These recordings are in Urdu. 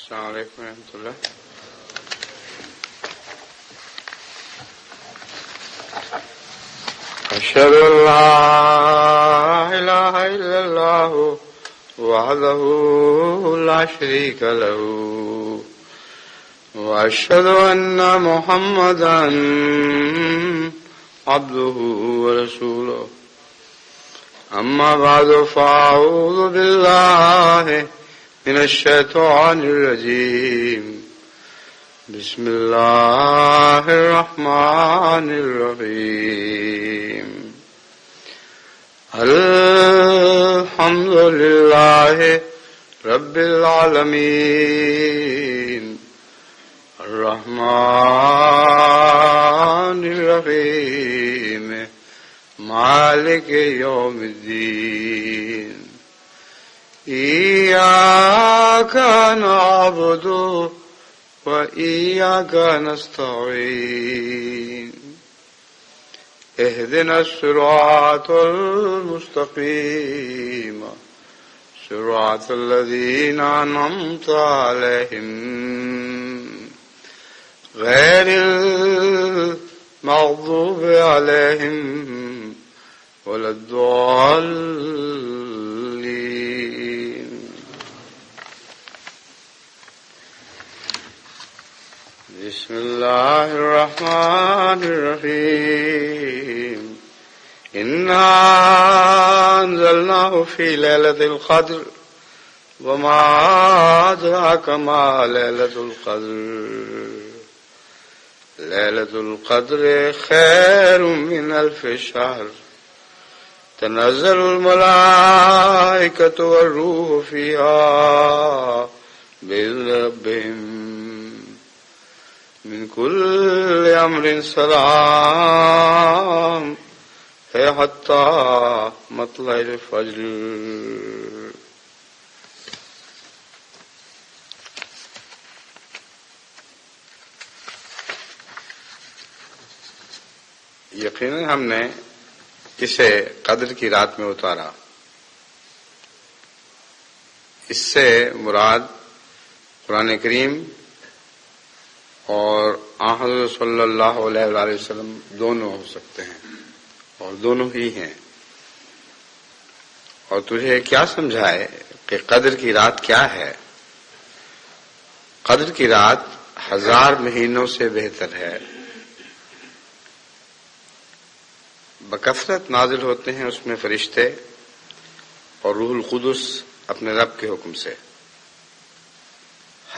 السلام علیکم ورحمۃ اللہ. أشهد أن لا إله إلا الله وحده لا شريك له وأشهد أن محمدا عبده ورسوله. أما بعد فأعوذ بالله من الشيطان الرجيم. بسم الله الرحمن الرحيم. الحمد لله رب العالمين الرحمن الرحيم مالك يوم الدين. إياك نعبد وإياك نستعين. اهدنا الصراط المستقيم صراط الذين أنعمت عليهم غير المغضوب عليهم ولا الضالين. بسم الله الرحمن الرحيم. إنا أنزلناه في ليلة القدر وما أدراك ما ليلة القدر. ليلة القدر خير من ألف شهر. تنزل الملائكة والروح فيها بإذن ربهم من كل أمر سلام ہے حتی مطلع الفجر. یقیناً ہم نے اسے قدر کی رات میں اتارا. اس سے مراد قرآن کریم اور حضرت صلی اللہ علیہ وآلہ وسلم دونوں ہو سکتے ہیں اور دونوں ہی ہیں. اور تجھے کیا سمجھائے کہ قدر کی رات کیا ہے؟ قدر کی رات 1000 مہینوں سے بہتر ہے. بکثرت نازل ہوتے ہیں اس میں فرشتے اور روح القدس اپنے رب کے حکم سے.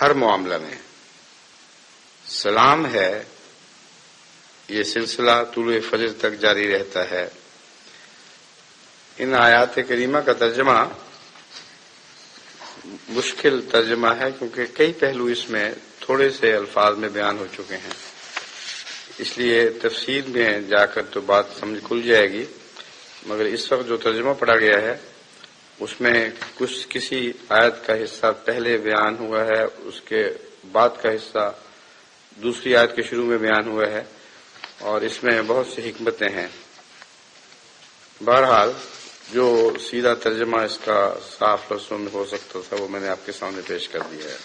ہر معاملہ میں سلام ہے. یہ سلسلہ طلوع فجر تک جاری رہتا ہے. ان آیات کریمہ کا ترجمہ مشکل ترجمہ ہے کیونکہ کئی پہلو اس میں تھوڑے سے الفاظ میں بیان ہو چکے ہیں. اس لیے تفسیر میں جا کر تو بات سمجھ کھل جائے گی، مگر اس وقت جو ترجمہ پڑھا گیا ہے اس میں کسی آیت کا حصہ پہلے بیان ہوا ہے، اس کے بعد کا حصہ دوسری آیت کے شروع میں بیان ہوا ہے، اور اس میں بہت سی حکمتیں ہیں. بہرحال جو سیدھا ترجمہ اس کا صاف لفظوں میں ہو سکتا تھا وہ میں نے آپ کے سامنے پیش کر دیا ہے.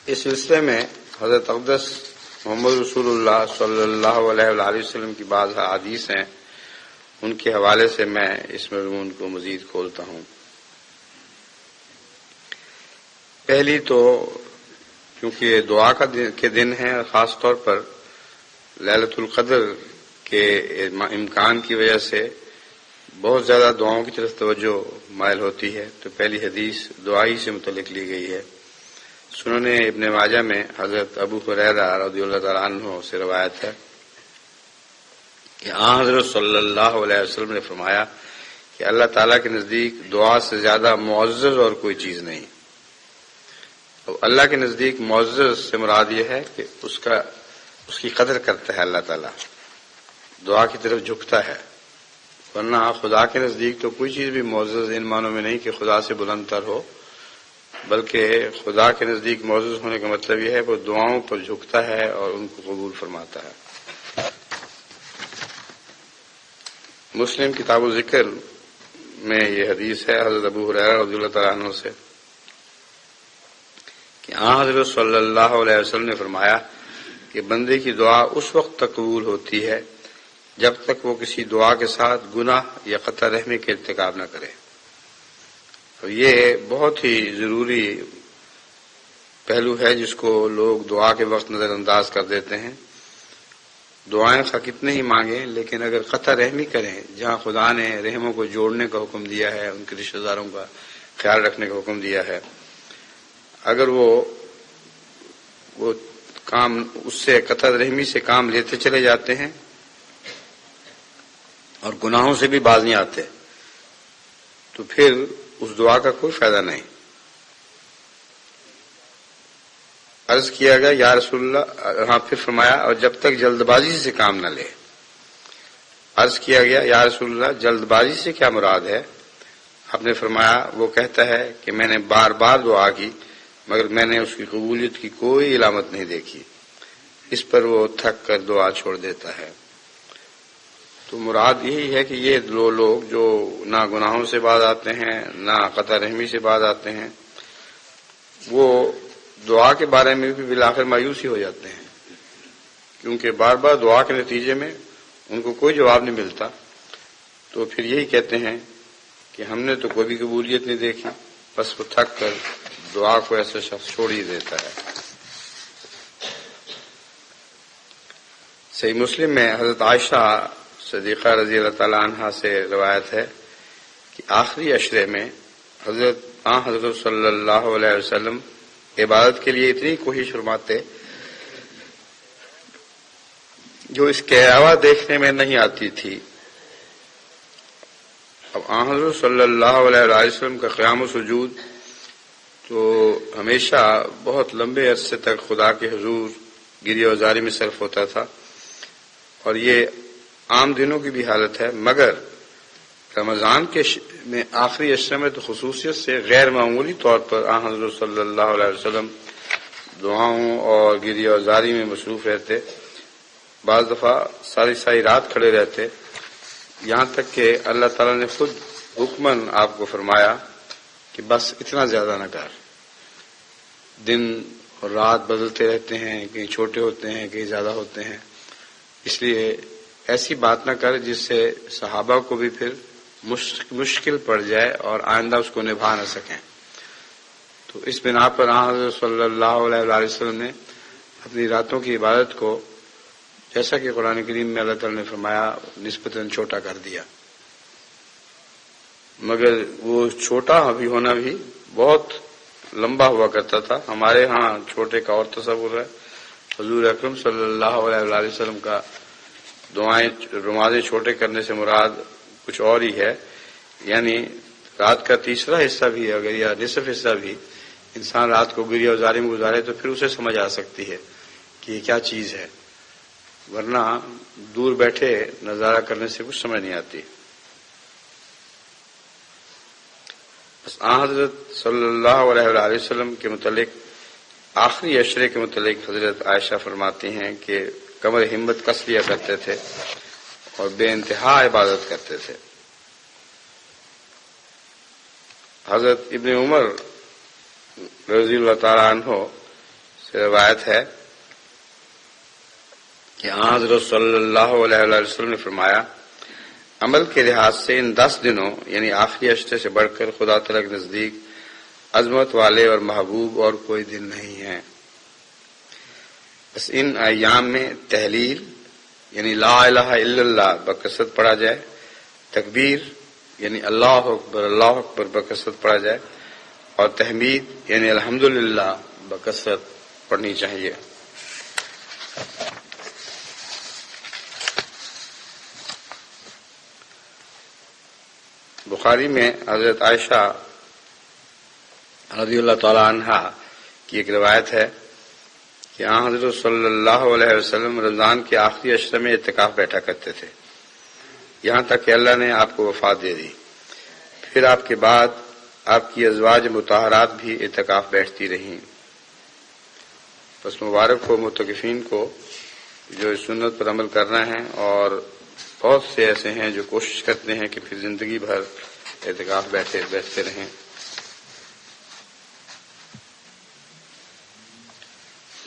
اس سلسلے میں حضرت اقدس محمد رسول اللہ صلی اللہ علیہ وآلہ وسلم کی بعض احادیث ہیں، ان کے حوالے سے میں اس مضمون کو مزید کھولتا ہوں. پہلی تو کیونکہ یہ دعا کے دن ہیں، خاص طور پر لیلۃ القدر کے امکان کی وجہ سے بہت زیادہ دعاؤں کی طرف توجہ مائل ہوتی ہے، تو پہلی حدیث دعائی سے متعلق لی گئی ہے. سنن ابن ماجہ میں حضرت ابو ہریرہ رضی اللہ تعالیٰ عنہ سے روایت ہے کہ حضرت صلی اللہ علیہ وسلم نے فرمایا کہ اللہ تعالیٰ کے نزدیک دعا سے زیادہ معزز اور کوئی چیز نہیں. اللہ کے نزدیک معزز سے مراد یہ ہے کہ اس کی قدر کرتا ہے اللہ تعالیٰ، دعا کی طرف جھکتا ہے. ورنہ خدا کے نزدیک تو کوئی چیز بھی معزز ان معنوں میں نہیں کہ خدا سے بلند تر ہو، بلکہ خدا کے نزدیک معزز ہونے کا مطلب یہ ہے وہ دعاؤں پر جھکتا ہے اور ان کو قبول فرماتا ہے. مسلم کتاب الذکر میں یہ حدیث ہے حضرت ابو ہریرہ رضی اللہ تعالیٰ عنہ سے حضرت صلی اللہ علیہ وسلم نے فرمایا کہ بندے کی دعا اس وقت تک قبول ہوتی ہے جب تک وہ کسی دعا کے ساتھ گناہ یا قطع رحمی کے ارتکاب نہ کرے. اور یہ بہت ہی ضروری پہلو ہے جس کو لوگ دعا کے وقت نظر انداز کر دیتے ہیں. دعائیں خواہ کتنے ہی مانگیں، لیکن اگر قطع رحمی کریں، جہاں خدا نے رحموں کو جوڑنے کا حکم دیا ہے، ان کے رشتہ داروں کا خیال رکھنے کا حکم دیا ہے، اگر وہ کام اس سے قطع رحمی سے کام لیتے چلے جاتے ہیں اور گناہوں سے بھی باز نہیں آتے، تو پھر اس دعا کا کوئی فائدہ نہیں. عرض کیا گیا یا رسول اللہ، پھر فرمایا اور جب تک جلد بازی سے کام نہ لے. عرض کیا گیا یا رسول اللہ، جلد بازی سے کیا مراد ہے؟ آپ نے فرمایا وہ کہتا ہے کہ میں نے بار بار دعا کی مگر میں نے اس کی قبولیت کی کوئی علامت نہیں دیکھی، اس پر وہ تھک کر دعا چھوڑ دیتا ہے. تو مراد یہی ہے کہ یہ دو لوگ جو نہ گناہوں سے باز آتے ہیں نہ قطع رحمی سے باز آتے ہیں، وہ دعا کے بارے میں بھی بالآخر مایوس ہی ہو جاتے ہیں، کیونکہ بار بار دعا کے نتیجے میں ان کو کوئی جواب نہیں ملتا. تو پھر یہی کہتے ہیں کہ ہم نے تو کوئی بھی قبولیت نہیں دیکھی، بس وہ تھک کر دعا کو ایسا شخص چھوڑ ہی دیتا ہے. صحیح مسلم میں حضرت عائشہ صدیقہ رضی اللہ تعالیٰ عنہا سے روایت ہے کہ آخری عشرے میں حضرت صلی اللہ علیہ وسلم عبادت کے لیے اتنی کوشش فرماتے جو اس کے علاوہ دیکھنے میں نہیں آتی تھی. اب حضرت صلی اللہ علیہ وسلم کا قیام و سجود تو ہمیشہ بہت لمبے عرصے تک خدا کے حضور گریہ وزاری میں صرف ہوتا تھا، اور یہ عام دنوں کی بھی حالت ہے، مگر رمضان کے میں آخری عشرے میں تو خصوصیت سے غیر معمولی طور پر حضرت صلی اللہ علیہ وسلم دعاؤں اور گریہ وزاری میں مصروف رہتے. بعض دفعہ ساری رات کھڑے رہتے، یہاں تک کہ اللہ تعالیٰ نے خود حکماً آپ کو فرمایا کہ بس اتنا زیادہ نہ کر. دن اور رات بدلتے رہتے ہیں، کہیں چھوٹے ہوتے ہیں کہیں زیادہ ہوتے ہیں، اس لیے ایسی بات نہ کر جس سے صحابہ کو بھی پھر مشکل پڑ جائے اور آئندہ اس کو نبھا نہ سکیں. تو اس بنا پر حضرت صلی اللہ علیہ وسلم نے اپنی راتوں کی عبادت کو، جیسا کہ قرآن کریم میں اللہ تعالی نے فرمایا، نسبتاً چھوٹا کر دیا. مگر وہ چھوٹا بھی ہونا بھی بہت لمبا ہوا کرتا تھا. ہمارے ہاں چھوٹے کا اور تصور ہے. حضور اکرم صلی اللہ علیہ وسلم کا دعائیں نمازیں چھوٹے کرنے سے مراد کچھ اور ہی ہے، یعنی رات کا تیسرا حصہ بھی اگر یا نصف حصہ بھی انسان رات کو گریہ وزاری میں گزارے تو پھر اسے سمجھ آ سکتی ہے کہ یہ کیا چیز ہے، ورنہ دور بیٹھے نظارہ کرنے سے کچھ سمجھ نہیں آتی. بس حضرت صلی اللہ علیہ وسلم کے متعلق آخری عشرے کے متعلق حضرت عائشہ فرماتی ہیں کہ کمر ہمت کس لیا کرتے تھے اور بے انتہا عبادت کرتے تھے. حضرت ابن عمر رضی اللہ تعالیٰ عنہ سے روایت ہے کہ حضرت صلی اللہ علیہ وسلم نے فرمایا عمل کے لحاظ سے ان 10 دنوں یعنی آخری عشرے سے بڑھ کر خدا تعالیٰ کے نزدیک عظمت والے اور محبوب اور کوئی دن نہیں ہے. بس ان ایام میں تحلیل یعنی لا الہ الا اللہ بکثرت پڑھا جائے، تکبیر یعنی اللہ اکبر بکثرت پڑھا جائے، اور تحمید یعنی الحمدللہ بکثرت پڑھنی چاہیے. بخاری میں حضرت عائشہ رضی اللہ تعالی عنہا کی ایک روایت ہے کہ حضرت صلی اللہ علیہ وسلم رمضان کے آخری عشرے میں اعتکاف بیٹھا کرتے تھے، یہاں تک کہ اللہ نے آپ کو وفات دے دی. پھر آپ کے بعد آپ کی ازواج مطہرات بھی اعتکاف بیٹھتی رہیں. بس مبارک ہو معتکفین کو جو اس سنت پر عمل کر رہے ہیں، اور بہت سے ایسے ہیں جو کوشش کرتے ہیں کہ پھر زندگی بھر اعتکاف بیٹھتے رہیں.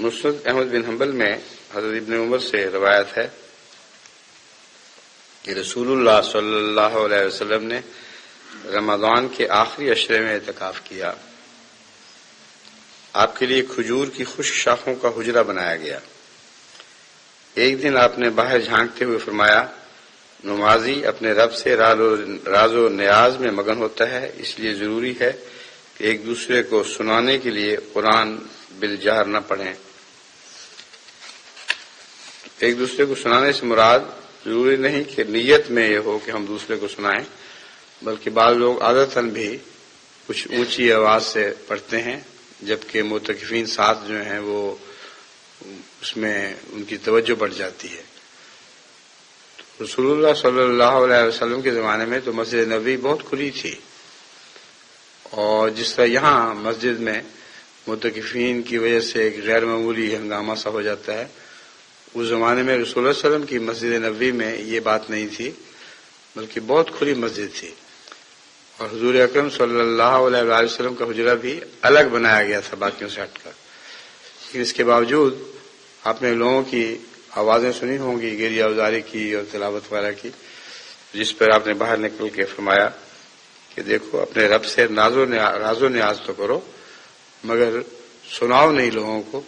مسند احمد بن حنبل میں حضرت ابن عمر سے روایت ہے کہ رسول اللہ صلی اللہ علیہ وسلم نے رمضان کے آخری عشرے میں اعتکاف کیا. آپ کے لیے کھجور کی خشک شاخوں کا حجرہ بنایا گیا. ایک دن آپ نے باہر جھانکتے ہوئے فرمایا، نمازی اپنے رب سے راز و نیاز میں مگن ہوتا ہے، اس لیے ضروری ہے کہ ایک دوسرے کو سنانے کے لیے قرآن بالجہر نہ پڑھیں. ایک دوسرے کو سنانے سے مراد ضروری نہیں کہ نیت میں یہ ہو کہ ہم دوسرے کو سنائیں، بلکہ بعض لوگ عادتاً بھی کچھ اونچی آواز سے پڑھتے ہیں، جبکہ معتکفین ساتھ جو ہیں وہ اس میں ان کی توجہ بڑھ جاتی ہے. رسول اللہ صلی اللہ علیہ وسلم کے زمانے میں تو مسجد نبوی بہت کھلی تھی، اور جس طرح یہاں مسجد میں معتکفین کی وجہ سے ایک غیر معمولی ہنگامہ سا ہو جاتا ہے، اس زمانے میں رسول اللہ صلی اللہ علیہ وسلم کی مسجد نبوی میں یہ بات نہیں تھی، بلکہ بہت کھلی مسجد تھی. اور حضور اکرم صلی اللہ علیہ وسلم کا حجرہ بھی الگ بنایا گیا تھا باقیوں سے ہٹ کر. لیکن اس کے باوجود آپ نے لوگوں کی آوازیں سنی ہوں گی، گریہ اوزاری کی اور تلاوت وغیرہ کی، جس پر آپ نے باہر نکل کے فرمایا کہ دیکھو اپنے رب سے راز و نیاز تو کرو، مگر سناؤ نہیں لوگوں کو،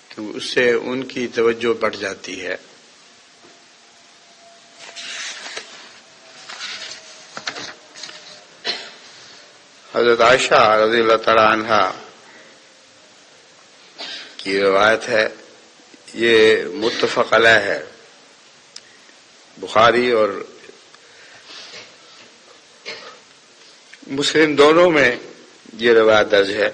کیونکہ اس سے ان کی توجہ بڑھ جاتی ہے. حضرت عائشہ رضی اللہ تعالی عنہا کی روایت ہے، یہ متفق علیہ ہے، بخاری اور مسلم دونوں میں یہ روایت درج ہے.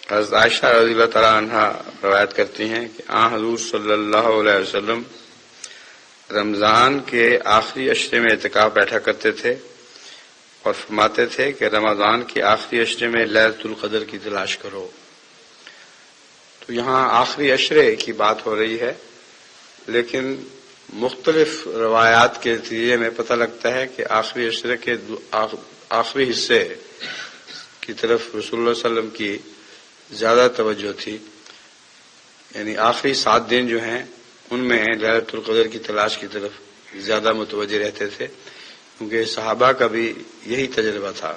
حضرت عائشہ رضی اللہ تعالی عنہا روایت کرتی ہیں کہ حضور صلی اللہ علیہ وسلم رمضان کے آخری عشرے میں اعتکاف بیٹھا کرتے تھے اور فرماتے تھے کہ رمضان کے آخری عشرے میں لیلۃ القدر کی تلاش کرو. تو یہاں آخری عشرے کی بات ہو رہی ہے، لیکن مختلف روایات کے نتیجے میں پتہ لگتا ہے کہ آخری عشرے کے آخری حصے کی طرف رسول اللہ صلی اللہ علیہ وسلم کی زیادہ توجہ تھی، یعنی آخری 7 دن جو ہیں ان میں لیلۃ القدر کی تلاش کی طرف زیادہ متوجہ رہتے تھے، کیونکہ صحابہ کا بھی یہی تجربہ تھا.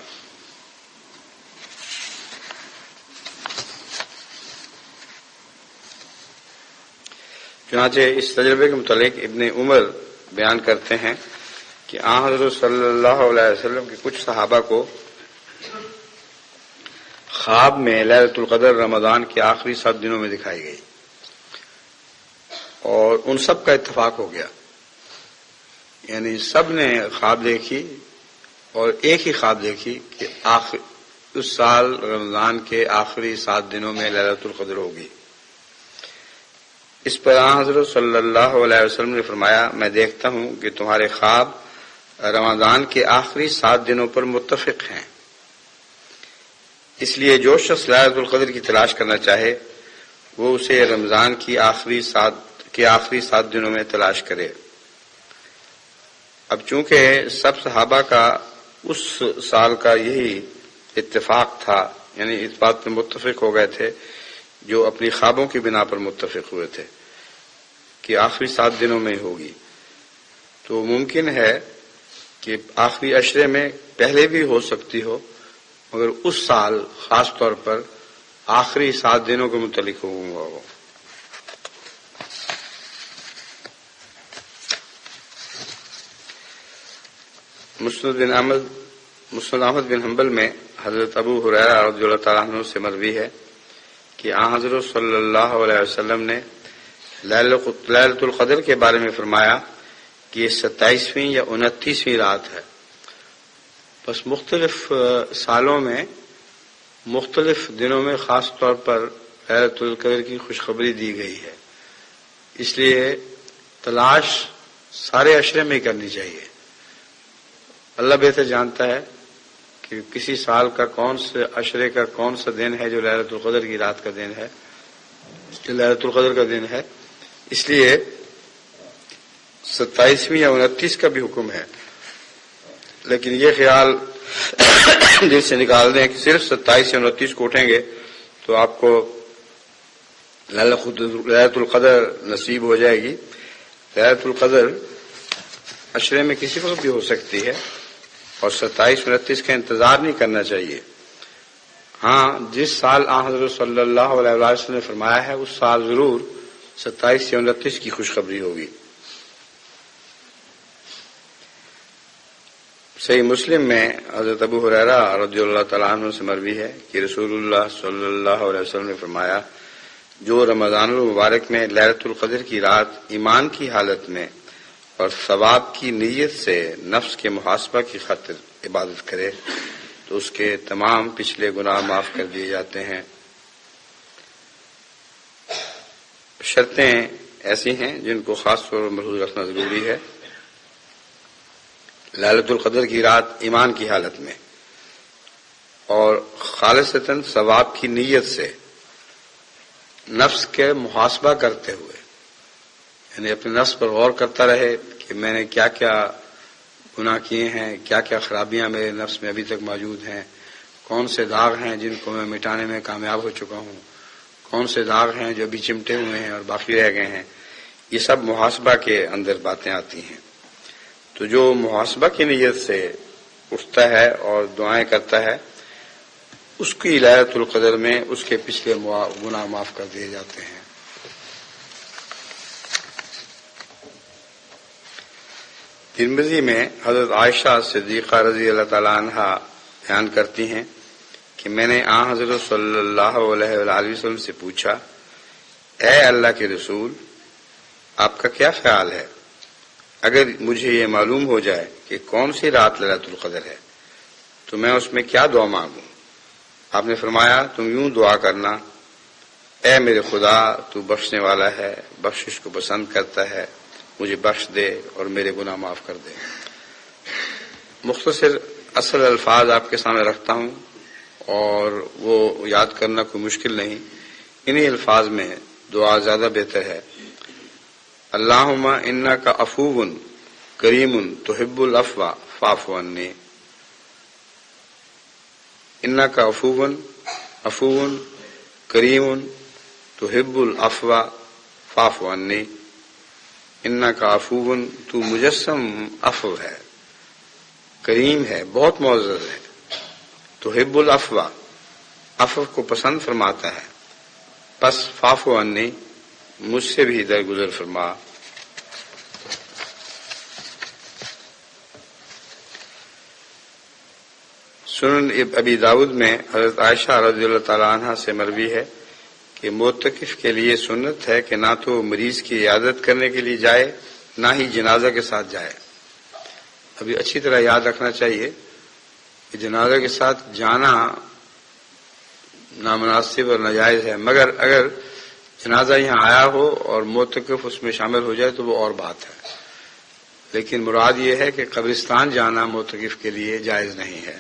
چنانچہ اس تجربے کے متعلق ابن عمر بیان کرتے ہیں کہ حضرت صلی اللہ علیہ وسلم کے کچھ صحابہ کو خواب میں لیلۃ القدر رمضان کے آخری 7 دنوں میں دکھائی گئی، اور ان سب کا اتفاق ہو گیا، یعنی سب نے خواب دیکھی اور ایک ہی خواب دیکھی کہ اس سال رمضان کے آخری 7 دنوں میں لیلۃ القدر ہوگی. اس پر حضرت صلی اللہ علیہ وسلم نے فرمایا، میں دیکھتا ہوں کہ تمہارے خواب رمضان کے آخری 7 دنوں پر متفق ہیں، اس لیے جو شخص لیلۃ القدر کی تلاش کرنا چاہے وہ اسے رمضان کی آخری 7 دنوں میں تلاش کرے. اب چونکہ سب صحابہ کا اس سال کا یہی اتفاق تھا، یعنی اس بات پر متفق ہو گئے تھے جو اپنی خوابوں کی بنا پر متفق ہوئے تھے کہ آخری 7 دنوں میں ہوگی، تو ممکن ہے کہ آخری عشرے میں پہلے بھی ہو سکتی ہو، مگر اس سال خاص طور پر آخری 7 دنوں کے متعلق ہوا ہو. مسند احمد بن حنبل میں حضرت ابو ہریرہ رضی اللہ تعالیٰ عنہ سے مروی ہے کہ حضرت صلی اللہ علیہ وسلم نے لیلۃ القدر کے بارے میں فرمایا کہ یہ 27ویں یا 29ویں رات ہے. بس مختلف سالوں میں مختلف دنوں میں خاص طور پر لیلۃ القدر کی خوشخبری دی گئی ہے، اس لیے تلاش سارے عشرے میں ہی کرنی چاہیے. اللہ بہتر جانتا ہے کہ کسی سال کا کون سے عشرے کا کون سا دن ہے جو لیلۃ القدر کی رات کا دن ہے، لیلۃ القدر کا دن ہے، اس لیے 27ویں یا 29 کا بھی حکم ہے. لیکن یہ خیال دل سے نکال دیں کہ صرف 27 یا 29 کو اٹھیں گے تو آپ کو ليلۃ القدر نصیب ہو جائے گی. ليلۃ القدر عشرے میں کسی وقت بھی ہو سکتی ہے اور 27 اور 29 کا انتظار نہیں کرنا چاہیے. ہاں، جس سال آن حضرت صلی اللہ علیہ وسلم نے فرمایا ہے اس سال ضرور 27 یا 29 کی خوشخبری ہوگی. صحیح مسلم میں حضرت ابو ہریرہ رضی اللہ تعالیٰ عنہ سے مروی ہے کہ رسول اللہ صلی اللہ علیہ وسلم نے فرمایا، جو رمضان المبارک میں ليلۃ القدر کی رات ایمان کی حالت میں اور ثواب کی نیت سے نفس کے محاسبہ کی خاطر عبادت کرے تو اس کے تمام پچھلے گناہ معاف کر دیے جاتے ہیں. شرطیں ایسی ہیں جن کو خاص طور پر ملحوظ رکھنا ضروری ہے. ليلۃ القدر کی رات ایمان کی حالت میں اور خالصتاً ثواب کی نیت سے نفس کے محاسبہ کرتے ہوئے، یعنی اپنے نفس پر غور کرتا رہے کہ میں نے کیا کیا گناہ کیے ہیں، کیا کیا خرابیاں میرے نفس میں ابھی تک موجود ہیں، کون سے داغ ہیں جن کو میں مٹانے میں کامیاب ہو چکا ہوں، کون سے داغ ہیں جو ابھی چمٹے ہوئے ہیں اور باقی رہ گئے ہیں. یہ سب محاسبہ کے اندر باتیں آتی ہیں. تو جو محاسبہ کی نیت سے اٹھتا ہے اور دعائیں کرتا ہے اس کی ليلۃ القدر میں اس کے پچھلے گناہ معاف کر دیے جاتے ہیں. ترمذی میں حضرت عائشہ صدیقہ رضی اللہ تعالی عنہا بیان کرتی ہیں کہ میں نے آن حضرت صلی اللہ علیہ وآلہ وسلم سے پوچھا، اے اللہ کے رسول، آپ کا کیا خیال ہے اگر مجھے یہ معلوم ہو جائے کہ کون سی رات ليلۃ القدر ہے تو میں اس میں کیا دعا مانگوں؟ آپ نے فرمایا، تم یوں دعا کرنا، اے میرے خدا، تو بخشنے والا ہے، بخشش کو پسند کرتا ہے، مجھے بخش دے اور میرے گناہ معاف کر دے. مختصر اصل الفاظ آپ کے سامنے رکھتا ہوں اور وہ یاد کرنا کوئی مشکل نہیں. انہی الفاظ میں دعا زیادہ بہتر ہے. اللہم انک عفو کریم تحب العفو فاعف عنی. انک عفو کریم تحب العفو فاعف عنی. انک عفو، تو مجسم عفو ہے، کریم ہے، بہت معزز ہے. تحب العفو، عفو کو پسند فرماتا ہے، پس فاعف عنی، مجھ سے بھی درگزر فرما. سنن ابی داؤد میں حضرت عائشہ رضی اللہ تعالی عنہا سے مروی ہے کہ معتکف کے لیے سنت ہے کہ نہ تو مریض کی عیادت کرنے کے لیے جائے نہ ہی جنازہ کے ساتھ جائے. ابھی اچھی طرح یاد رکھنا چاہیے کہ جنازہ کے ساتھ جانا نامناسب اور ناجائز ہے، مگر اگر جنازہ یہاں آیا ہو اور معتکف اس میں شامل ہو جائے تو وہ اور بات ہے. لیکن مراد یہ ہے کہ قبرستان جانا معتکف کے لیے جائز نہیں ہے،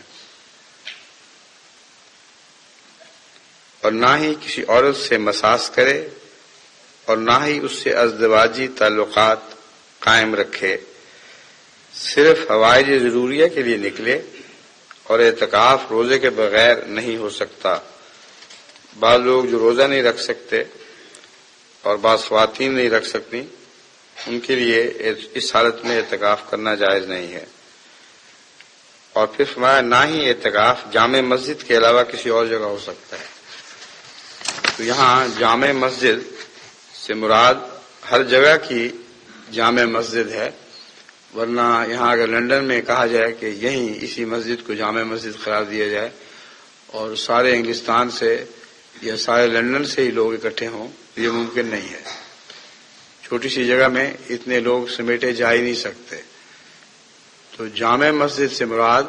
اور نہ ہی کسی عورت سے مساس کرے اور نہ ہی اس سے ازدواجی تعلقات قائم رکھے. صرف حوائج ضروریہ کے لیے نکلے، اور اعتکاف روزے کے بغیر نہیں ہو سکتا. بعض لوگ جو روزہ نہیں رکھ سکتے اور بعض خواتین نہیں رکھ سکتی، ان کے لیے اس حالت میں اعتکاف کرنا جائز نہیں ہے. اور پھر فرمایا نہ ہی اعتکاف جامع مسجد کے علاوہ کسی اور جگہ ہو سکتا ہے. تو یہاں جامع مسجد سے مراد ہر جگہ کی جامع مسجد ہے، ورنہ یہاں اگر لندن میں کہا جائے کہ یہیں اسی مسجد کو جامع مسجد قرار دیا جائے اور سارے انگلستان سے یا سارے لندن سے ہی لوگ اکٹھے ہوں، یہ ممکن نہیں ہے. چھوٹی سی جگہ میں اتنے لوگ سمیٹے جا ہی نہیں سکتے. تو جامع مسجد سے مراد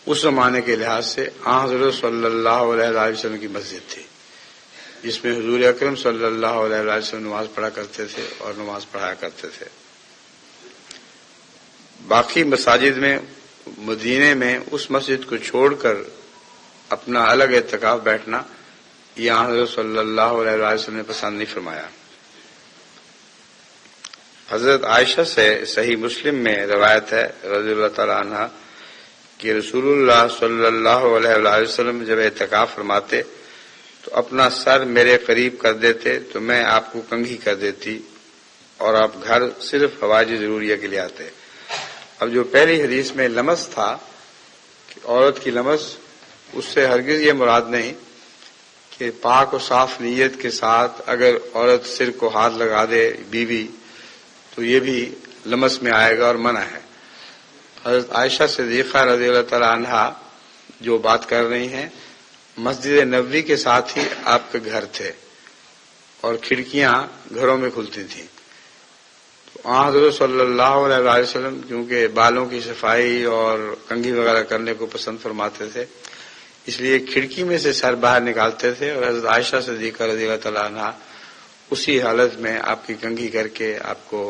اس زمانے کے لحاظ سے حضرت صلی اللہ علیہ وسلم کی مسجد تھی، جس میں حضور اکرم صلی اللہ علیہ وسلم نماز پڑھا کرتے تھے اور نماز پڑھایا کرتے تھے. باقی مساجد میں مدینے میں اس مسجد کو چھوڑ کر اپنا الگ اعتکاف بیٹھنا یہ حضرت صلی اللہ علیہ وسلم نے پسند نہیں فرمایا. حضرت عائشہ سے صحیح مسلم میں روایت ہے رضی اللہ تعالی عنہ کہ رسول اللہ صلی اللہ علیہ وسلم جب اعتکاف فرماتے تو اپنا سر میرے قریب کر دیتے تو میں آپ کو کنگھی کر دیتی اور آپ گھر صرف حوائج ضروریہ کے لیے آتے۔ اب جو پہلی حدیث میں لمس تھا کہ عورت کی لمس، اس سے ہرگز یہ مراد نہیں کہ پاک و صاف نیت کے ساتھ اگر عورت سر کو ہاتھ لگا دے بیوی تو یہ بھی لمس میں آئے گا اور منع ہے۔ حضرت عائشہ صدیقہ رضی اللہ تعالی عنہا جو بات کر رہی ہیں، مسجد نبوی کے ساتھ ہی آپ کے گھر تھے اور کھڑکیاں گھروں میں کھلتی تھیں، تو حضرت صلی اللہ علیہ وسلم کیونکہ بالوں کی صفائی اور کنگھی وغیرہ کرنے کو پسند فرماتے تھے، اس لیے کھڑکی میں سے سر باہر نکالتے تھے اور حضرت عائشہ صدیقہ رضی اللہ تعالیٰ عنہ اسی حالت میں آپ کی کنگھی کر کے آپ کو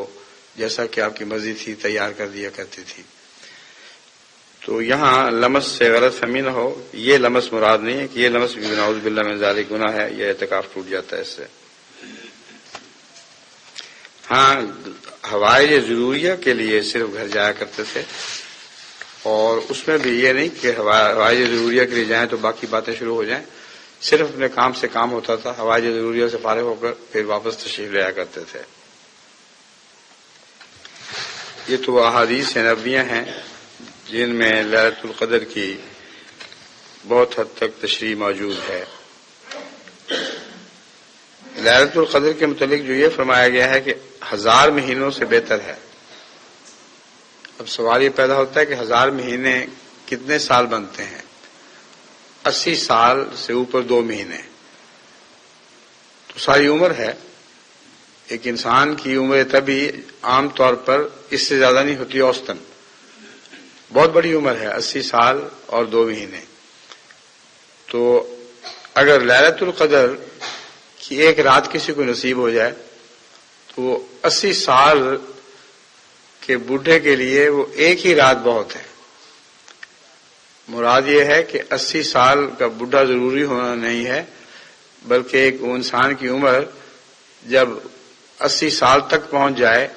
جیسا کہ آپ کی مرضی تھی تیار کر دیا کرتی تھی۔ تو یہاں لمس سے غلط فہمی نہ ہو، یہ لمس مراد نہیں ہے کہ یہ لمس بھی نعوذ باللہ من ذالک گناہ ہے، یہ اعتکاف ٹوٹ جاتا ہے اس سے۔ ہاں، حوائج ضروریہ کے لیے صرف گھر جایا کرتے تھے، اور اس میں بھی یہ نہیں کہ حوائج ضروریہ کے لیے جائیں تو باقی باتیں شروع ہو جائیں، صرف اپنے کام سے کام ہوتا تھا، حوائج ضروریہ سے فارغ ہو کر پھر واپس تشریف لے آیا کرتے تھے۔ یہ تو احادیث نبویہ ہیں جن میں لیلۃ القدر کی بہت حد تک تشریح موجود ہے۔ لیلۃ القدر کے متعلق جو یہ فرمایا گیا ہے کہ 1000 مہینوں سے بہتر ہے۔ اب سوال یہ پیدا ہوتا ہے کہ 1000 مہینے کتنے سال بنتے ہیں؟ 80 سال سے اوپر 2 مہینے تو ساری عمر ہے۔ ایک انسان کی عمر تبھی عام طور پر اس سے زیادہ نہیں ہوتی، اوسطاً بہت بڑی عمر ہے 80 سال اور 2 مہینے۔ تو اگر لیلۃ القدر کی ایک رات کسی کو نصیب ہو جائے تو 80 سال کے بوڑھے کے لیے وہ ایک ہی رات بہت ہے۔ مراد یہ ہے کہ 80 سال کا بوڑھا ضروری ہونا نہیں ہے، بلکہ ایک انسان کی عمر جب 80 سال تک پہنچ جائے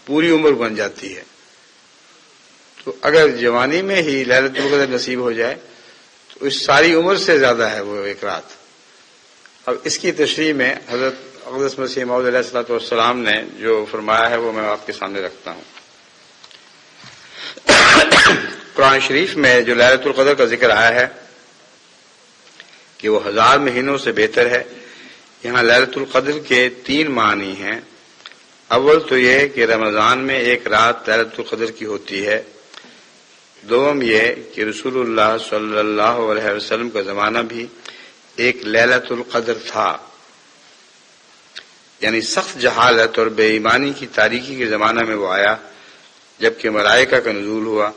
پوری عمر بن جاتی ہے۔ تو اگر جوانی میں ہی لیلۃ القدر نصیب ہو جائے تو اس ساری عمر سے زیادہ ہے وہ ایک رات۔ اب اس کی تشریح میں حضرت اقدس مسیح موعود علیہ الصلوۃ والسلام نے جو فرمایا ہے وہ میں آپ کے سامنے رکھتا ہوں۔ قرآن شریف میں جو لیلۃ القدر کا ذکر آیا ہے کہ وہ 1000 مہینوں سے بہتر ہے، یہاں لیلۃ القدر کے 3 معنی ہیں۔ اول تو یہ کہ رمضان میں ایک رات لیلۃ القدر کی ہوتی ہے، دوم یہ کہ رسول اللہ صلی اللہ علیہ وسلم کا زمانہ بھی ایک لیلۃ القدر تھا، یعنی سخت جہالت اور بے ایمانی کی تاریکی کے زمانہ میں وہ آیا جبکہ ملائکہ کا نزول ہوا،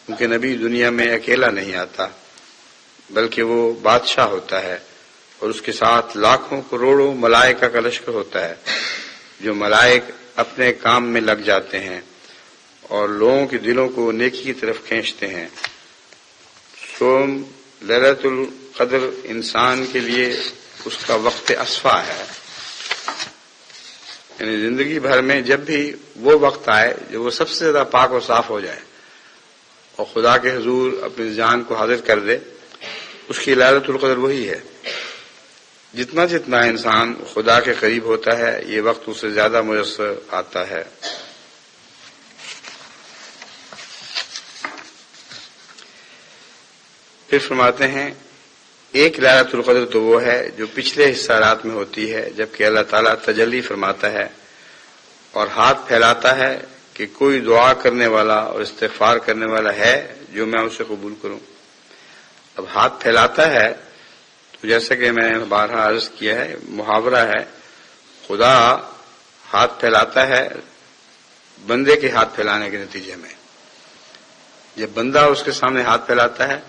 کیونکہ نبی دنیا میں اکیلا نہیں آتا بلکہ وہ بادشاہ ہوتا ہے اور اس کے ساتھ لاکھوں کروڑوں ملائکہ کا لشکر ہوتا ہے جو ملائک اپنے کام میں لگ جاتے ہیں اور لوگوں کے دلوں کو نیکی کی طرف کھینچتے ہیں۔ سوم لیلۃ القدر انسان کے لیے اس کا وقت اصفا ہے، یعنی زندگی بھر میں جب بھی وہ وقت آئے جب وہ سب سے زیادہ پاک و صاف ہو جائے اور خدا کے حضور اپنی جان کو حاضر کر دے، اس کی لیلۃ القدر وہی ہے۔ جتنا جتنا انسان خدا کے قریب ہوتا ہے یہ وقت اس سے زیادہ میسر آتا ہے۔ پھر فرماتے ہیں ایک لیلۃ القدر تو وہ ہے جو پچھلے حصہ رات میں ہوتی ہے جبکہ اللہ تعالیٰ تجلی فرماتا ہے اور ہاتھ پھیلاتا ہے کہ کوئی دعا کرنے والا اور استغفار کرنے والا ہے جو میں اسے قبول کروں۔ اب ہاتھ پھیلاتا ہے تو جیسا کہ میں نے بارہا عرض کیا ہے، محاورہ ہے، خدا ہاتھ پھیلاتا ہے بندے کے ہاتھ پھیلانے کے نتیجے میں۔ جب بندہ اس کے سامنے ہاتھ پھیلاتا ہے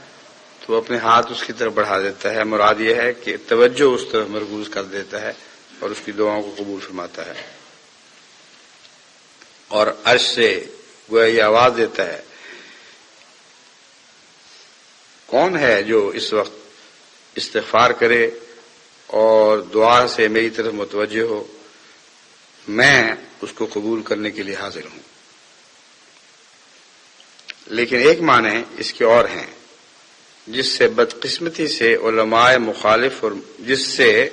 تو وہ اپنے ہاتھ اس کی طرف بڑھا دیتا ہے، مراد یہ ہے کہ توجہ اس طرف مرکوز کر دیتا ہے اور اس کی دعاؤں کو قبول فرماتا ہے، اور عرش سے گویا یہ آواز دیتا ہے کون ہے جو اس وقت استغفار کرے اور دعا سے میری طرف متوجہ ہو، میں اس کو قبول کرنے کے لیے حاضر ہوں۔ لیکن ایک معنی اس کے اور ہیں، جس سے بدقسمتی سے علماء مخالف اور جس سے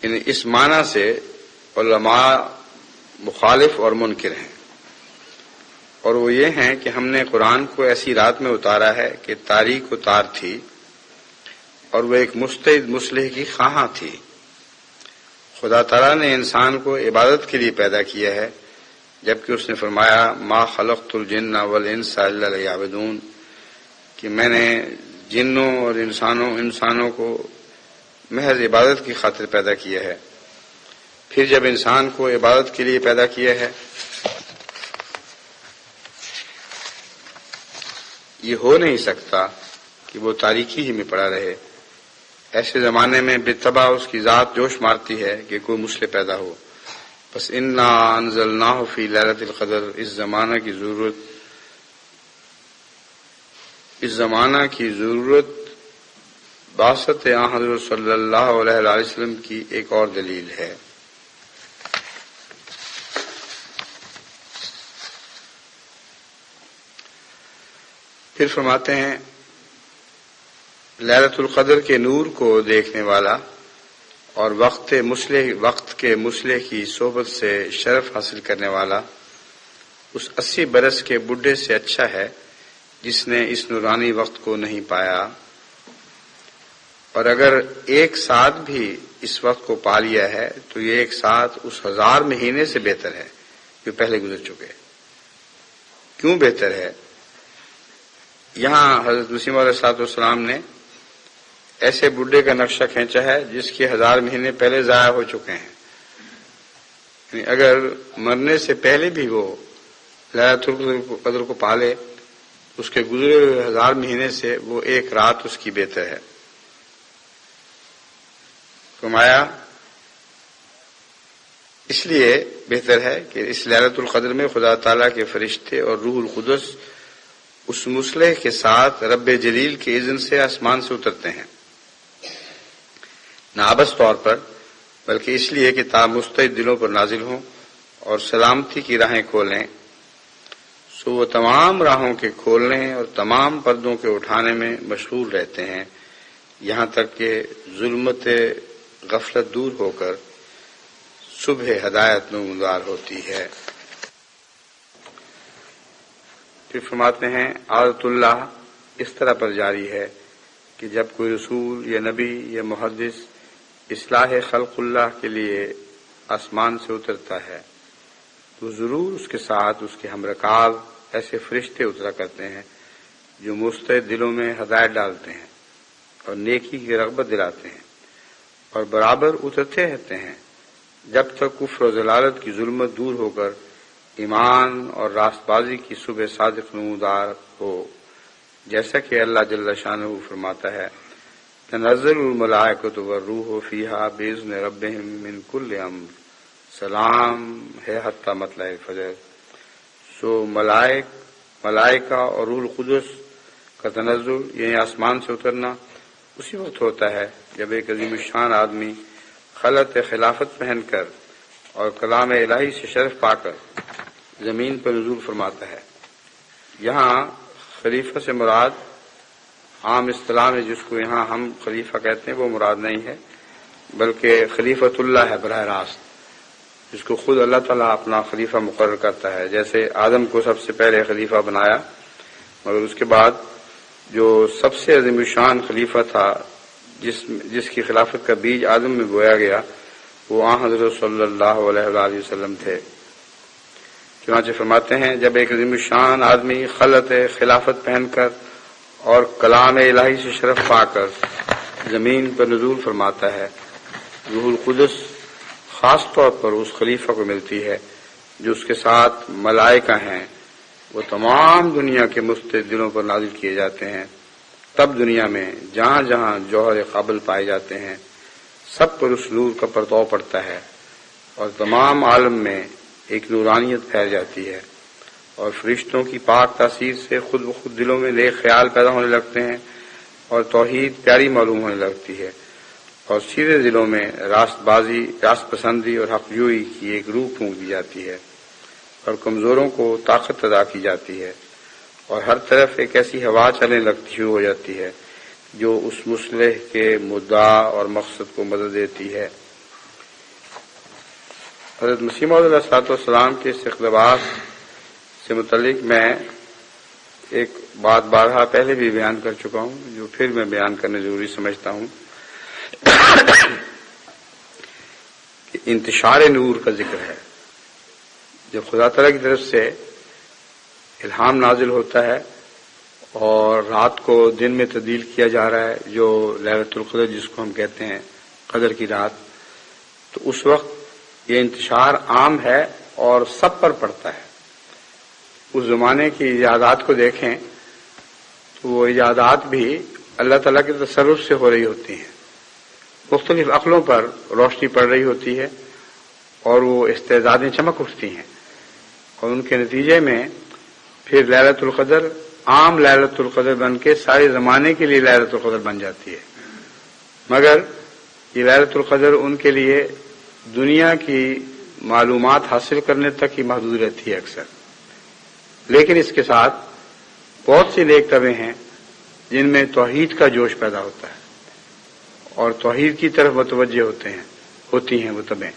اس معنی سے علماء مخالف اور منکر ہیں، اور وہ یہ ہیں کہ ہم نے قرآن کو ایسی رات میں اتارا ہے کہ تاریک و تار تھی اور وہ ایک مستعد مصلح کی خواہاں تھی۔ خدا تعالیٰ نے انسان کو عبادت کے لیے پیدا کیا ہے، جبکہ اس نے فرمایا ما خلقت الجن والانس الا لیعبدون، کہ میں نے جنوں اور انسانوں کو محض عبادت کی خاطر پیدا کیا ہے۔ پھر جب انسان کو عبادت کے لیے پیدا کیا ہے، یہ ہو نہیں سکتا کہ وہ تاریکی ہی میں پڑا رہے۔ ایسے زمانے میں بالطبع اس کی ذات جوش مارتی ہے کہ کوئی مصلح پیدا ہو۔ بس انا انزلناہ فی لیلۃ القدر، اس زمانہ کی ضرورت بعثت حضرت صلی اللہ علیہ وسلم کی ایک اور دلیل ہے۔ پھر فرماتے ہیں لیلۃ القدر کے نور کو دیکھنے والا اور وقت کے مصلح کی صحبت سے شرف حاصل کرنے والا اس 80 برس کے بڈھے سے اچھا ہے جس نے اس نورانی وقت کو نہیں پایا، اور اگر ایک ساتھ بھی اس وقت کو پا لیا ہے تو یہ ایک ساتھ اس 1000 مہینے سے بہتر ہے جو پہلے گزر چکے۔ کیوں بہتر ہے؟ یہاں حضرت مسیح علیہ الصلوۃ والسلام نے ایسے بڈھے کا نقشہ کھینچا ہے جس کے 1000 مہینے پہلے ضائع ہو چکے ہیں، یعنی اگر مرنے سے پہلے بھی وہ لیلۃ القدر کو پالے، اس کے گزرے ہوئے 1000 مہینے سے وہ ایک رات اس کی بہتر ہے۔ فرمایا اس لیے بہتر ہے کہ اس لیلۃ القدر میں خدا تعالیٰ کے فرشتے اور روح القدس اس مصلح کے ساتھ رب جلیل کے اذن سے آسمان سے اترتے ہیں، نہ آبس طور پر بلکہ اس لیے کہ تا مستعد دلوں پر نازل ہوں اور سلامتی کی راہیں کھولیں۔ سو وہ تمام راہوں کے کھولنے اور تمام پردوں کے اٹھانے میں مشغول رہتے ہیں، یہاں تک کہ ظلمت غفلت دور ہو کر صبح ہدایت نمودار ہوتی ہے۔ پھر فرماتے ہیں عادت اللہ اس طرح پر جاری ہے کہ جب کوئی رسول یا نبی یا محدث اصلاح خلق اللہ کے لیے آسمان سے اترتا ہے تو ضرور اس کے ساتھ اس کے ہمرکاب ایسے فرشتے اترا کرتے ہیں جو مستعد دلوں میں ہدایت ڈالتے ہیں اور نیکی کی رغبت دلاتے ہیں، اور برابر اترتے رہتے ہیں جب تک کفر و ضلالت کی ظلمت دور ہو کر ایمان اور راست بازی کی صبح صادق نمودار ہو، جیسا کہ اللہ جل شانہ فرماتا ہے تنزل الملائکۃ والروح فیہا باذن ربہم من کل امر سلام ہے حتی مطلع الفجر۔ سو ملائکہ اور روح القدس کا تنزل یعنی آسمان سے اترنا اسی وقت ہوتا ہے جب ایک عظیم الشان آدمی خلعت خلافت پہن کر اور کلام الہی سے شرف پا کر زمین پر نزول فرماتا ہے۔ یہاں خلیفہ سے مراد عام اصطلاح میں جس کو یہاں ہم خلیفہ کہتے ہیں وہ مراد نہیں ہے، بلکہ خلیفۃ اللہ ہے براہ راست، جس کو خود اللہ تعالیٰ اپنا خلیفہ مقرر کرتا ہے۔ جیسے آدم کو سب سے پہلے خلیفہ بنایا، مگر اس کے بعد جو سب سے عظیم الشان خلیفہ تھا جس کی خلافت کا بیج آدم میں بویا گیا وہ آن حضرت صلی اللہ علیہ وآلہ وسلم تھے۔ چنانچہ فرماتے ہیں جب ایک عظیم الشان آدمی خلعت خلافت پہن کر اور کلام الہی سے شرف پا کر زمین پر نزول فرماتا ہے، روح القدس خاص طور پر اس خلیفہ کو ملتی ہے جو اس کے ساتھ ملائکہ ہیں، وہ تمام دنیا کے مستعد دلوں پر نازل کیے جاتے ہیں۔ تب دنیا میں جہاں جہاں جوہر قابل پائے جاتے ہیں سب پر اس نور کا پرتو پڑتا ہے اور تمام عالم میں ایک نورانیت پھیل جاتی ہے، اور فرشتوں کی پاک تاثیر سے خود بخود دلوں میں نیک خیال پیدا ہونے لگتے ہیں اور توحید پیاری معلوم ہونے لگتی ہے، اور سیدھے دلوں میں راست پسندی اور حق جوئی کی ایک روح پھونک دی جاتی ہے، اور کمزوروں کو طاقت ادا کی جاتی ہے، اور ہر طرف ایک ایسی ہوا چلنے لگتی شروع ہو جاتی ہے جو اس مصلح کے مدعا اور مقصد کو مدد دیتی ہے۔ حضرت مسیح موعود علیہ الصلوۃ والسلام کے اس اقتباس سے متعلق میں ایک بات بارہا پہلے بھی بیان کر چکا ہوں، جو پھر میں بیان کرنے ضروری سمجھتا ہوں کہ انتشار نور کا ذکر ہے۔ جب خدا تعالیٰ کی طرف سے الہام نازل ہوتا ہے اور رات کو دن میں تبدیل کیا جا رہا ہے، جو لیلۃ القدر جس کو ہم کہتے ہیں قدر کی رات، تو اس وقت یہ انتشار عام ہے اور سب پر پڑتا ہے۔ اس زمانے کی ایجادات کو دیکھیں تو وہ ایجادات بھی اللہ تعالیٰ کے تصرف سے ہو رہی ہوتی ہیں، مختلف عقلوں پر روشنی پڑ رہی ہوتی ہے اور وہ استعدادیں چمک اٹھتی ہیں، اور ان کے نتیجے میں پھر لیلۃ القدر عام لیلۃ القدر بن کے سارے زمانے کے لیے لیلۃ القدر بن جاتی ہے۔ مگر یہ لیلۃ القدر ان کے لیے دنیا کی معلومات حاصل کرنے تک ہی محدود رہتی ہے اکثر، لیکن اس کے ساتھ بہت سی نیک طبعیں ہیں جن میں توحید کا جوش پیدا ہوتا ہے اور توحید کی طرف متوجہ ہوتی ہیں وہ طبعیں۔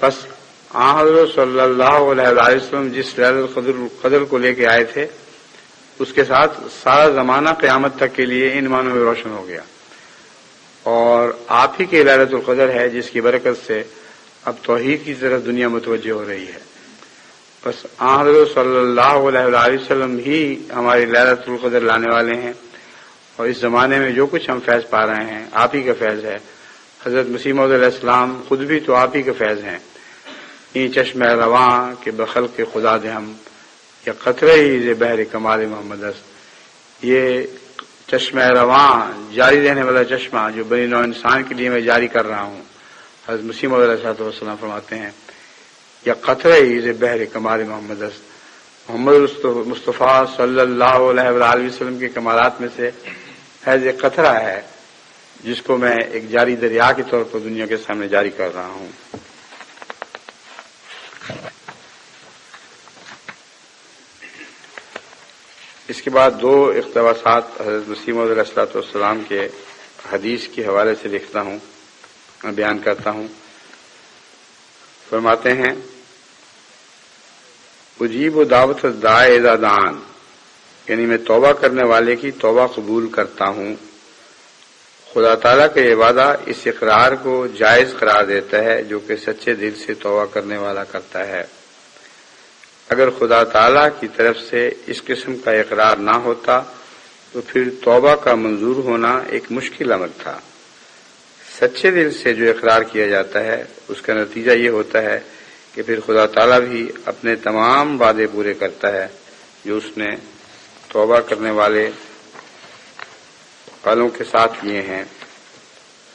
بس حضرت صلی اللہ علیہ وسلم جس لیلۃ القدر کو لے کے آئے تھے، اس کے ساتھ سارا زمانہ قیامت تک کے لیے ان معنوں میں روشن ہو گیا، اور آپ ہی کی لیلۃ القدر ہے جس کی برکت سے اب توحید کی طرف دنیا متوجہ ہو رہی ہے۔ بس حضرت صلی اللہ علیہ وسلم ہی ہماری لیلۃ القدر لانے والے ہیں، اور اس زمانے میں جو کچھ ہم فیض پا رہے ہیں آپ ہی کا فیض ہے۔ حضرت مسیح موعود علیہ السلام خود بھی تو آپ ہی کا فیض ہیں۔ این چشم رواں کے بخلق کے خدا دے ہم، یا قطرے ہی ز بحر کمال محمد است، یہ چشم رواں جاری رہنے والا چشمہ جو بنی نوع انسان کے لیے میں جاری کر رہا ہوں، حضرت مسیح موعود علیہ السلام فرماتے ہیں یا قطرہ ہی ز بحر کمال محمد است، محمد مصطفیٰ صلی اللہ علیہ وسلم کے کمالات میں سے حیض قطرہ ہے جس کو میں ایک جاری دریا کے طور پر دنیا کے سامنے جاری کر رہا ہوں۔ اس کے بعد دو اقتباسات حضرت مسیح موعود علیہ السلام کے حدیث کے حوالے سے لکھتا ہوں، میں بیان کرتا ہوں۔ فرماتے ہیں اجیب و دعوت الداعی اذا دعان، یعنی میں توبہ کرنے والے کی توبہ قبول کرتا ہوں۔ خدا تعالیٰ کا یہ وعدہ اس اقرار کو جائز قرار دیتا ہے جو کہ سچے دل سے توبہ کرنے والا کرتا ہے۔ اگر خدا تعالیٰ کی طرف سے اس قسم کا اقرار نہ ہوتا تو پھر توبہ کا منظور ہونا ایک مشکل امر تھا۔ سچے دل سے جو اقرار کیا جاتا ہے اس کا نتیجہ یہ ہوتا ہے کہ پھر خدا تعالیٰ بھی اپنے تمام وعدے پورے کرتا ہے جو اس نے توبہ کرنے والوں کے ساتھ کیے ہیں،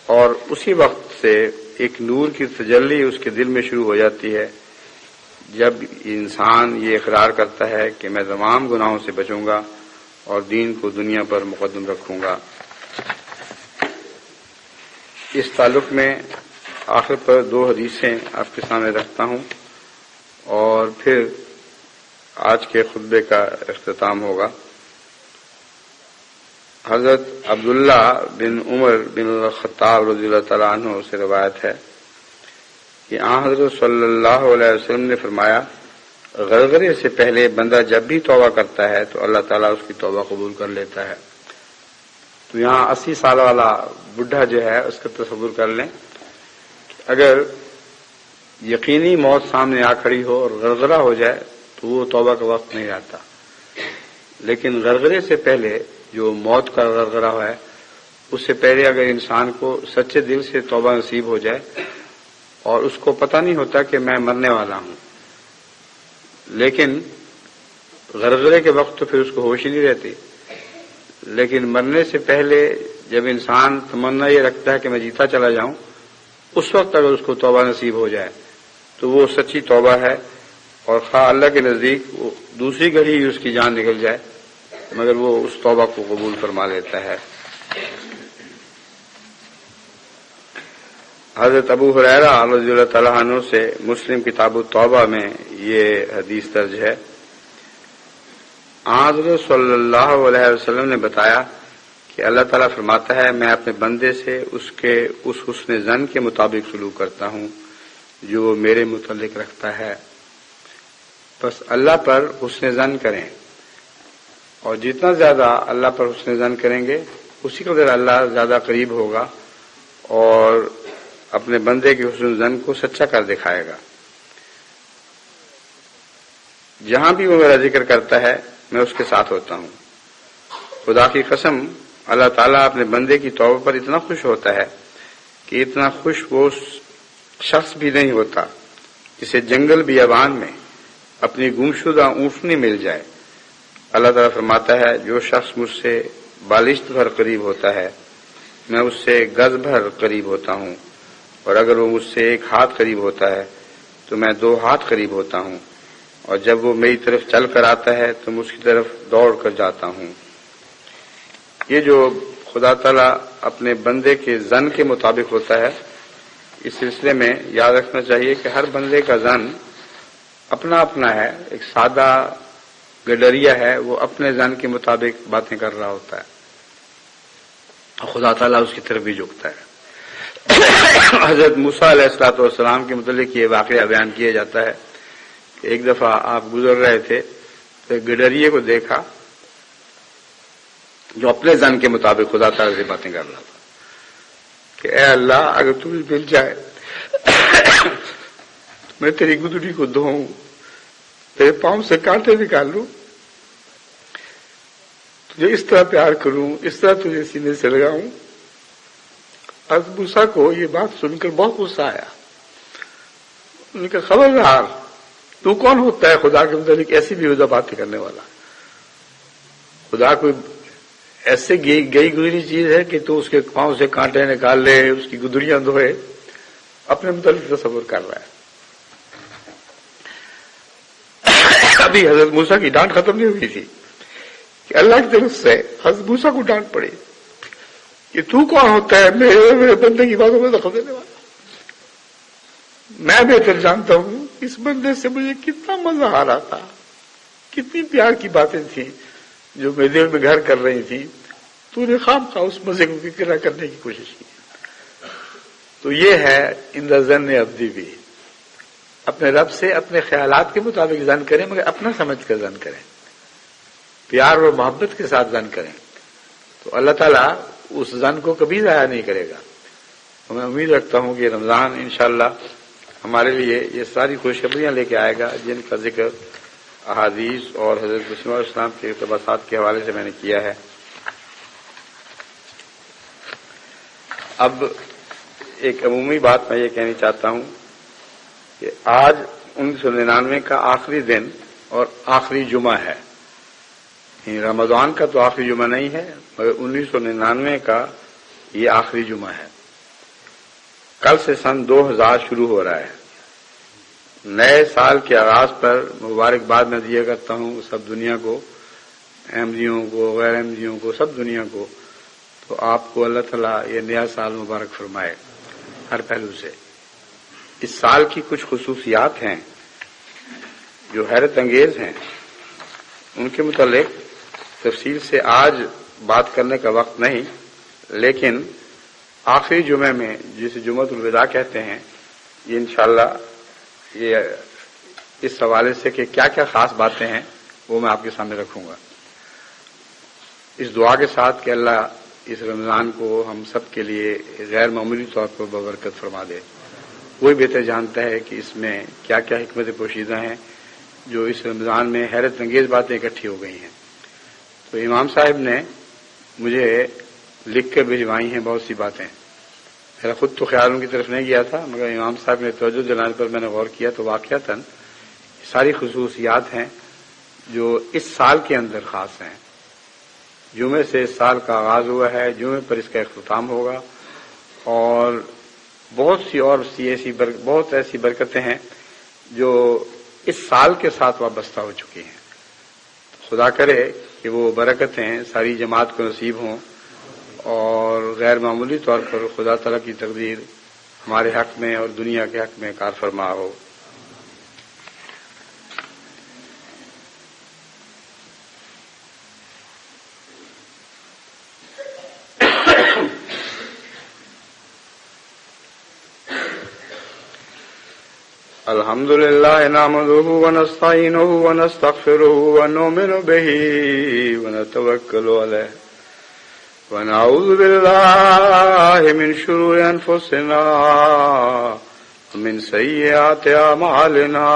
اور اسی وقت سے ایک نور کی تجلی اس کے دل میں شروع ہو جاتی ہے جب انسان یہ اقرار کرتا ہے کہ میں تمام گناہوں سے بچوں گا اور دین کو دنیا پر مقدم رکھوں گا۔ اس تعلق میں آخر پر دو حدیثیں آپ کے سامنے رکھتا ہوں اور پھر آج کے خطبے کا اختتام ہوگا۔ حضرت عبداللہ بن عمر بن الخطاب رضی اللہ تعالیٰ عنہ سے روایت ہے کہ حضرت صلی اللہ علیہ وسلم نے فرمایا غرغرے سے پہلے بندہ جب بھی توبہ کرتا ہے تو اللہ تعالیٰ اس کی توبہ قبول کر لیتا ہے۔ تو یہاں 80 سال والا بڈھا جو ہے اس کا تصور کر لیں کہ اگر یقینی موت سامنے آ کھڑی ہو اور غرغرہ ہو جائے تو وہ توبہ کا وقت نہیں رہتا، لیکن غرغرے سے پہلے جو موت کا غرغرہ ہے اس سے پہلے اگر انسان کو سچے دل سے توبہ نصیب ہو جائے اور اس کو پتہ نہیں ہوتا کہ میں مرنے والا ہوں، لیکن غرغرے کے وقت تو پھر اس کو ہوش ہی نہیں رہتی، لیکن مرنے سے پہلے جب انسان تمنا یہ رکھتا ہے کہ میں جیتا چلا جاؤں، اس وقت اگر اس کو توبہ نصیب ہو جائے تو وہ سچی توبہ ہے، اور خواہ اللہ کے نزدیک وہ دوسری گھڑی اس کی جان نکل جائے مگر وہ اس توبہ کو قبول فرما لیتا ہے۔ حضرت ابو ہریرہ رضی اللہ تعالیٰ عنہ سے مسلم کتاب التوبہ میں یہ حدیث درج ہے حضرت صلی اللہ علیہ وسلم نے بتایا کہ اللہ تعالیٰ فرماتا ہے میں اپنے بندے سے اس حسن ظن کے مطابق سلوک کرتا ہوں جو وہ میرے متعلق رکھتا ہے. بس اللہ پر حسن ظن کریں، اور جتنا زیادہ اللہ پر حسن ظن کریں گے اسی قدر اللہ زیادہ قریب ہوگا اور اپنے بندے کے حسن ظن کو سچا کر دکھائے گا. جہاں بھی وہ میرا ذکر کرتا ہے میں اس کے ساتھ ہوتا ہوں. خدا کی قسم اللہ تعالیٰ اپنے بندے کی توبہ پر اتنا خوش ہوتا ہے کہ اتنا خوش وہ شخص بھی نہیں ہوتا جسے جنگل بیابان میں اپنی گمشدہ اونٹنی مل جائے. اللہ تعالیٰ فرماتا ہے جو شخص مجھ سے بالشت بھر قریب ہوتا ہے میں اس سے گز بھر قریب ہوتا ہوں، اور اگر وہ مجھ سے 1 ہاتھ قریب ہوتا ہے تو میں 2 ہاتھ قریب ہوتا ہوں، اور جب وہ میری طرف چل کر آتا ہے تو میں اس کی طرف دوڑ کر جاتا ہوں. یہ جو خدا تعالیٰ اپنے بندے کے ظن کے مطابق ہوتا ہے، اس سلسلے میں یاد رکھنا چاہیے کہ ہر بندے کا ظن اپنا اپنا ہے. ایک سادہ گڈریا ہے، وہ اپنے ظن کے مطابق باتیں کر رہا ہوتا ہے، اور خدا تعالیٰ اس کی طرف بھی جھکتا ہے. حضرت موسیٰ علیہ الصلوۃ والسلام کے متعلق یہ واقعہ بیان کیا جاتا ہے کہ ایک دفعہ آپ گزر رہے تھے تو ایک گڈریے کو دیکھا جو اپنے ظن کے مطابق خدا تعالیٰ سے باتیں کر رہا تھا کہ اے اللہ اگر تمہیں مل جائے تو میں تیری گدڑی کو دھوؤں، تیرے پاؤں سے کانٹے نکال لوں، تجھے اس طرح پیار کروں، اس طرح تجھے سینے سے لگاؤں. حضرت موسیٰ کو یہ بات سن کر بہت غصہ آیا. انہوں نے کہا خبردار، تو کون ہوتا ہے خدا کے متعلق ایسی بھی وجہ باتیں کرنے والا؟ خدا کوئی ایسے گئی گزری چیز ہے کہ تو اس کے پاؤں سے کانٹے نکال لے، اس کی گدڑیاں دھوئے؟ اپنے متعلق تصور کر رہا ہے. ابھی حضرت موسیٰ کی ڈانٹ ختم نہیں ہوئی تھی کہ اللہ کی طرف سے حضرت موسیٰ کو ڈانٹ پڑی کہ تو کون ہوتا ہے میرے بندے کی باتوں میں دخل دینے والا؟ میں بہتر جانتا ہوں اس بندے سے مجھے کتنا مزہ آ رہا تھا، کتنی پیار کی باتیں تھیں جو میرے دل میں گھر کر رہی تھی، تو نے خام خواہ اس مزے کو فکر کرنے کی کوشش کی. تو یہ ہے ان ظن عبدی بھی، اپنے رب سے اپنے خیالات کے مطابق ظن کریں، مگر اپنا سمجھ کر ظن کریں، پیار اور محبت کے ساتھ ظن کریں، تو اللہ تعالیٰ اس ظن کو کبھی ضائع نہیں کرے گا. میں امید رکھتا ہوں کہ رمضان انشاءاللہ ہمارے لیے یہ ساری خوشخبریاں لے کے آئے گا جن کا ذکر احادیث اور حضرت مسیم علیہ السلام کے اقتباسات کے حوالے سے میں نے کیا ہے. اب ایک عمومی بات میں یہ کہنی چاہتا ہوں کہ آج 1999 کا آخری دن اور آخری جمعہ ہے. رمضان کا تو آخری جمعہ نہیں ہے، مگر 1999 کا یہ آخری جمعہ ہے. کل سے سن 2000 شروع ہو رہا ہے. نئے سال کے آغاز پر مبارکباد میں دیا کرتا ہوں سب دنیا کو، احمدیوں کو، غیر احمدیوں کو، سب دنیا کو. تو آپ کو اللہ تعالیٰ یہ نیا سال مبارک فرمائے ہر پہلو سے. اس سال کی کچھ خصوصیات ہیں جو حیرت انگیز ہیں، ان کے متعلق تفصیل سے آج بات کرنے کا وقت نہیں، لیکن آخری جمعے میں جسے جمعۃ الوداع کہتے ہیں، یہ انشاءاللہ یہ اس حوالے سے کہ کیا کیا خاص باتیں ہیں وہ میں آپ کے سامنے رکھوں گا، اس دعا کے ساتھ کہ اللہ اس رمضان کو ہم سب کے لیے غیر معمولی طور پر ببرکت فرما دے. وہی بہتر جانتا ہے کہ اس میں کیا کیا حکمت پوشیدہ ہیں جو اس رمضان میں حیرت انگیز باتیں اکٹھی ہو گئی ہیں. تو امام صاحب نے مجھے لکھ کر بھجوائی ہیں بہت سی باتیں. میرا خود تو خیال ان کی طرف نہیں گیا تھا، مگر امام صاحب نے توجہ دلانے پر میں نے غور کیا تو واقعتاً ساری خصوصیات ہیں جو اس سال کے اندر خاص ہیں. جمعے سے اس سال کا آغاز ہوا ہے، جمعے پر اس کا اختتام ہوگا، اور بہت ایسی برکتیں ہیں جو اس سال کے ساتھ وابستہ ہو چکی ہیں. خدا کرے کہ وہ برکتیں ساری جماعت کو نصیب ہوں اور غیر معمولی طور پر خدا تعالیٰ کی تقدیر ہمارے حق میں اور دنیا کے حق میں کار فرما ہو. الحمد لله نحمده ونستعينه ونستغفره ونؤمن به ونتوكل عليه ونعوذ بالله من شرور أنفسنا ومن سيئات أعمالنا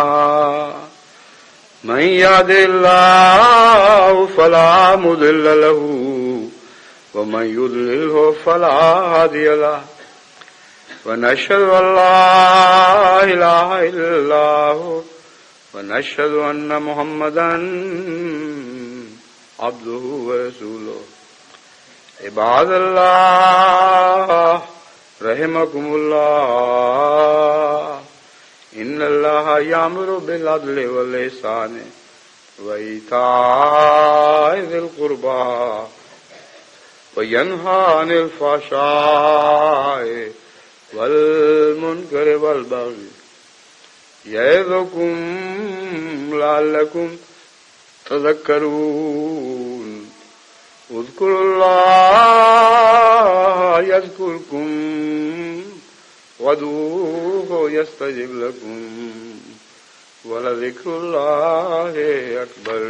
من يهد الله فلا مضل له ومن يضلله فلا هادي له ونشهد أن لا إله إلا الله ونشهد أن محمدا عبده ورسوله عباد الله رحمكم الله إن الله يأمر بالعدل والإحسان وإيتاء ذي القربى وينهى عن الفحشاء والمنكر والبغي يعظكم لعلكم تذكرون اذكروا الله يذكركم وادعوه يستجب لكم ولذكر الله أكبر